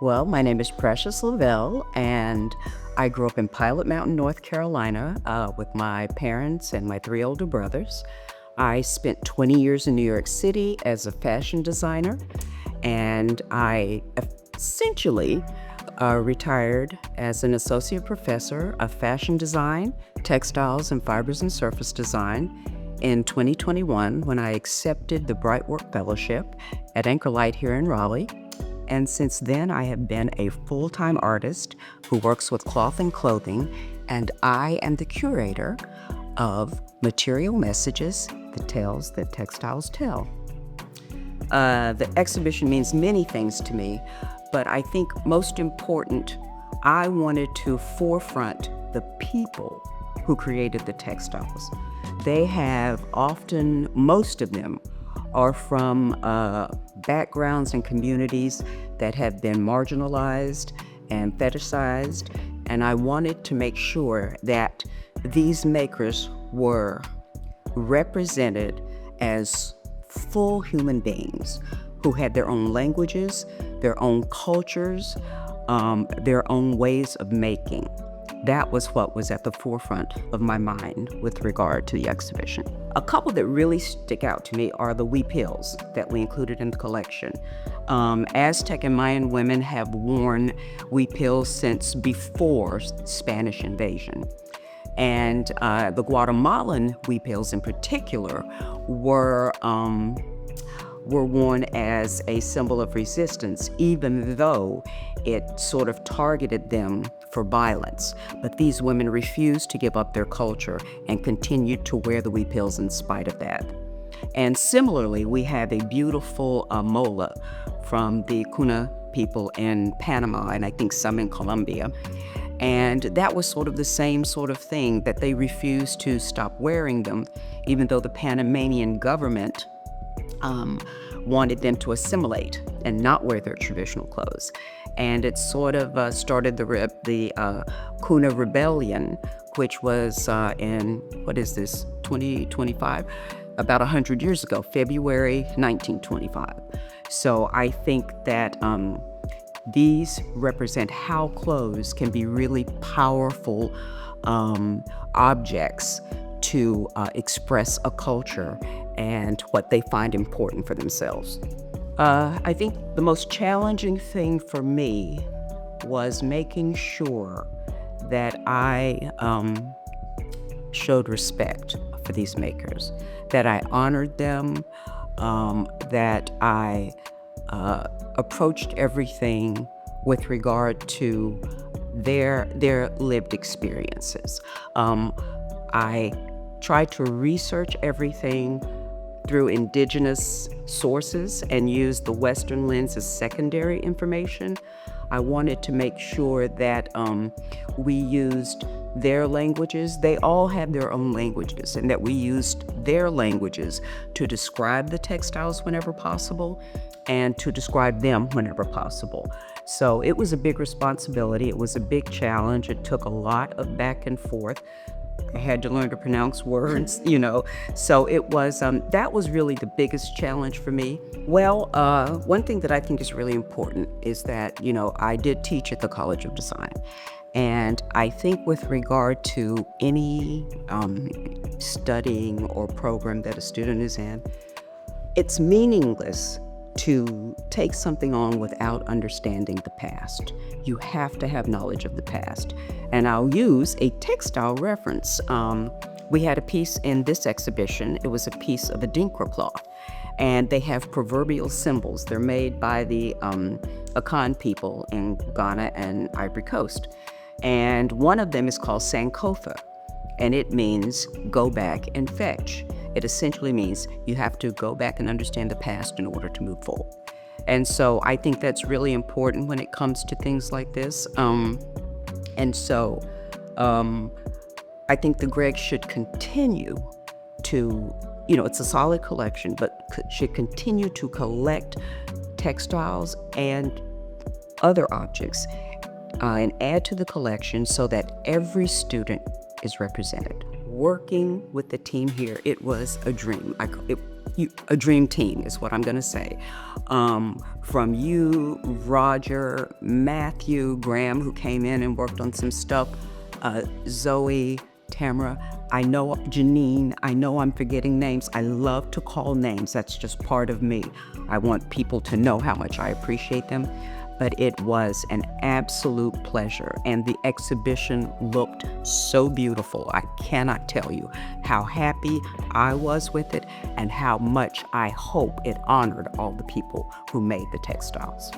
Well, my name is Precious Lavelle, and I grew up in Pilot Mountain, North Carolina, with my parents and my three older brothers. I spent 20 years in New York City as a fashion designer, and I essentially retired as an associate professor of fashion design, textiles, and fibers and surface design in 2021 when I accepted the Bright Work Fellowship at Anchor Light here in Raleigh. And since then, I have been a full-time artist who works with cloth and clothing, and I am the curator of Material Messages, the tales that textiles tell. The exhibition means many things to me, but I think most important, I wanted to forefront the people who created the textiles. They have often, most of them, are from backgrounds and communities that have been marginalized and fetishized, and I wanted to make sure that these makers were represented as full human beings who had their own languages, their own cultures, their own ways of making. That was what was at the forefront of my mind with regard to the exhibition. A couple that really stick out to me are the huipils that we included in the collection. Aztec and Mayan women have worn huipils since before Spanish invasion. And the Guatemalan huipils in particular were worn as a symbol of resistance, even though it sort of targeted them for violence. But these women refused to give up their culture and continued to wear the huipils in spite of that. And similarly, we have a beautiful mola from the Kuna people in Panama, and I think some in Colombia. And that was sort of the same sort of thing, that they refused to stop wearing them, even though the Panamanian government wanted them to assimilate and not wear their traditional clothes. And it sort of started the Kuna Rebellion, which was in, 2025? About 100 years ago, February 1925. So I think that these represent how clothes can be really powerful objects to express a culture and what they find important for themselves. I think the most challenging thing for me was making sure that I showed respect for these makers, that I honored them, that I approached everything with regard to their lived experiences. I tried to research everything through indigenous sources and use the Western lens as secondary information. I wanted to make sure that we used their languages. They all have their own languages, and that we used their languages to describe the textiles whenever possible and to describe them whenever possible. So it was a big responsibility. It was a big challenge. It took a lot of back and forth. I had to learn to pronounce words, So it was, that was really the biggest challenge for me. Well, one thing that I think is really important is that, I did teach at the College of Design. And I think with regard to any studying or program that a student is in, it's meaningless to take something on without understanding the past. You have to have knowledge of the past. And I'll use a textile reference. We had a piece in this exhibition. It was a piece of Adinkra cloth. And they have proverbial symbols. They're made by the Akan people in Ghana and Ivory Coast. And one of them is called Sankofa, and it means go back and fetch. It essentially means you have to go back and understand the past in order to move forward. And so I think that's really important when it comes to things like this. And so I think the Gregg should continue to, it's a solid collection, but should continue to collect textiles and other objects and add to the collection so that every student is represented. Working with the team here, it was a dream. a dream team is what I'm going to say. From you, Roger, Matthew, Graham, who came in and worked on some stuff, Zoe, Tamara, I know Janine, I know I'm forgetting names. I love to call names. That's just part of me. I want people to know how much I appreciate them. But it was an absolute pleasure, and the exhibition looked so beautiful. I cannot tell you how happy I was with it and how much I hope it honored all the people who made the textiles.